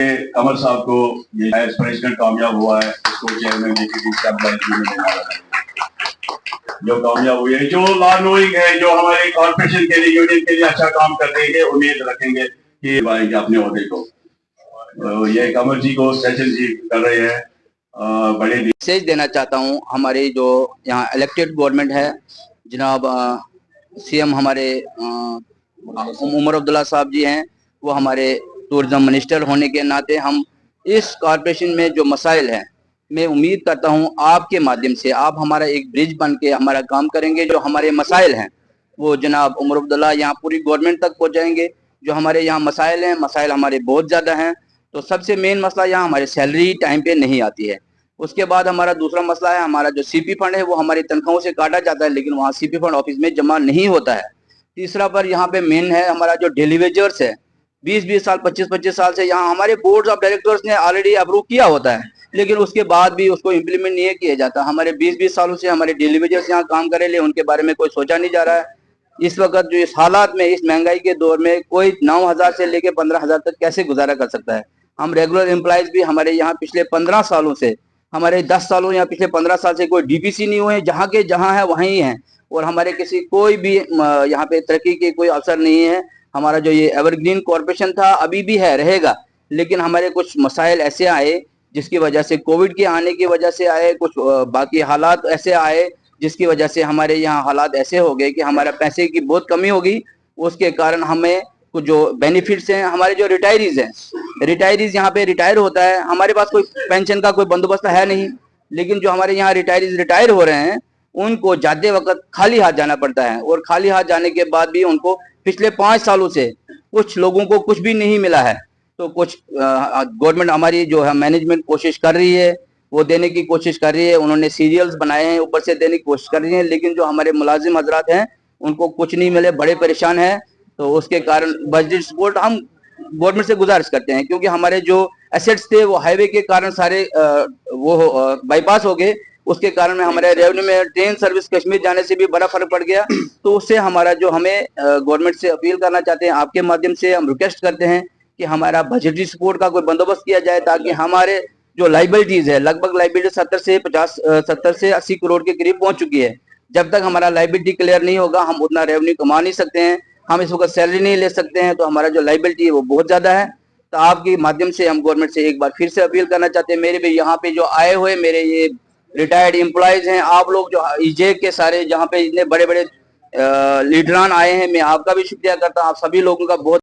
कमर साहब को ये एज प्रेसिडेंट कामयाब हुआ है, उसको चेयरमैन जो कामयाब हुई है, जो लॉ नोइंग है, जो हमारे कॉर्पोरेशन के लिए, यूनियन के लिए अच्छा काम कर देंगे, उम्मीद रखेंगे कि भाई अपने ओहदे को ये कमर जी को सेशन जी कर रहे हैं। बड़े मैसेज देना चाहता हूँ हमारे जो यहाँ इलेक्टेड गवर्नमेंट है, जनाब सीएम हमारे उमर अब्दुल्ला साहब जी हैं, वो हमारे टूरिज्म मिनिस्टर होने के नाते हम इस कॉर्पोरेशन में जो मसाइल हैं, मैं उम्मीद करता हूं आपके माध्यम से आप हमारा एक ब्रिज बन के हमारा काम करेंगे। जो हमारे मसाइल हैं वो जनाब उमर अब्दुल्ला यहाँ पूरी गवर्नमेंट तक पहुँचाएंगे। जो हमारे यहाँ मसाइल हैं, मसाइल हमारे बहुत ज़्यादा हैं। तो सबसे मेन मसला यहाँ हमारी सैलरी टाइम पे नहीं आती है। उसके बाद हमारा दूसरा मसला है, हमारा जो सीपी फंड है वो हमारी तनख्वाहों से काटा जाता है, लेकिन वहाँ सीपी फंड ऑफिस में जमा नहीं होता है। तीसरा पर यहाँ पे मेन है हमारा जो डेली वेजर्स है, 20-20 साल 25-25 साल से यहाँ हमारे बोर्ड ऑफ डायरेक्टर्स ने ऑलरेडी अप्रूव किया होता है, लेकिन उसके बाद भी उसको इम्प्लीमेंट नहीं किया जाता। हमारे 20-20 सालों से हमारे डेली वेजर्स यहाँ काम करे, उनके बारे में कोई सोचा नहीं जा रहा है। इस वक्त जो इस हालात में, इस महंगाई के दौर में कोई 9,000 से लेकर 15,000 तक कैसे गुजारा कर सकता है। हम रेगुलर एम्प्लॉयज भी हमारे यहाँ पिछले 15 सालों से, हमारे 10 सालों या पिछले 15 साल से कोई डीपीसी नहीं हुए, जहाँ के जहाँ है वहीं हैं। और हमारे किसी कोई भी यहाँ पे तरक्की के कोई अवसर नहीं है। हमारा जो ये एवरग्रीन कॉर्पोरेशन था, अभी भी है, रहेगा, लेकिन हमारे कुछ मसाइल ऐसे आए जिसकी वजह से, कोविड के आने की वजह से आए, कुछ बाकी हालात ऐसे आए जिसकी वजह से हमारे यहाँ हालात ऐसे हो गए कि हमारे पैसे की बहुत कमी हो गई। उसके कारण हमें कुछ जो बेनिफिट्स हैं, हमारे जो रिटायरीज हैं, रिटायरीज यहाँ पे रिटायर होता है, हमारे पास कोई पेंशन का कोई बंदोबस्त है नहीं, लेकिन जो हमारे यहाँ रिटायरीज रिटायर हो रहे हैं उनको जाते वक्त खाली हाथ जाना पड़ता है। और खाली हाथ जाने के बाद भी उनको पिछले 5 सालों से कुछ लोगों को कुछ भी नहीं मिला है। तो कुछ गवर्नमेंट हमारी जो है मैनेजमेंट कोशिश कर रही है, वो देने की कोशिश कर रही है। उन्होंने सीरियल्स बनाए हैं, ऊपर से देने की कोशिश कर रही है, लेकिन जो हमारे मुलाजिम हजरात हैं उनको कुछ नहीं मिले, बड़े परेशान हैं। तो उसके कारण बजट सपोर्ट हम गवर्नमेंट से गुजारिश करते हैं, क्योंकि हमारे जो एसेट्स थे वो हाईवे के कारण सारे वो बाईपास हो गए। उसके कारण में हमारे रेवेन्यू में ट्रेन सर्विस कश्मीर जाने से भी बड़ा फर्क पड़ गया। तो उससे हमारा जो, हमें गवर्नमेंट से अपील करना चाहते हैं, आपके माध्यम से हम रिक्वेस्ट करते हैं कि हमारा बजटरी सपोर्ट का कोई बंदोबस्त किया जाए, ताकि हमारे जो लाइबिलिटीज है, लगभग लाइबिलिटी 70 से 80 करोड़ के करीब पहुंच चुकी है। जब तक हमारा लाइबिलिटी क्लियर नहीं होगा हम उतना रेवेन्यू कमा नहीं सकते हैं, हम इस वक्त सैलरी नहीं ले सकते हैं। तो हमारा जो लाइबिलिटी है वो बहुत ज्यादा है। तो आपके माध्यम से हम गवर्नमेंट से एक बार फिर से अपील करना चाहते हैं। मेरे भी यहाँ पे जो आए हुए मेरे ये रिटायर्ड एम्प्लॉयज हैं, आप लोग जो ईजे के सारे जहाँ पे इतने बड़े बड़े लीडरान आए हैं, मैं आपका भी शुक्रिया करता हूँ। आप सभी लोगों का बहुत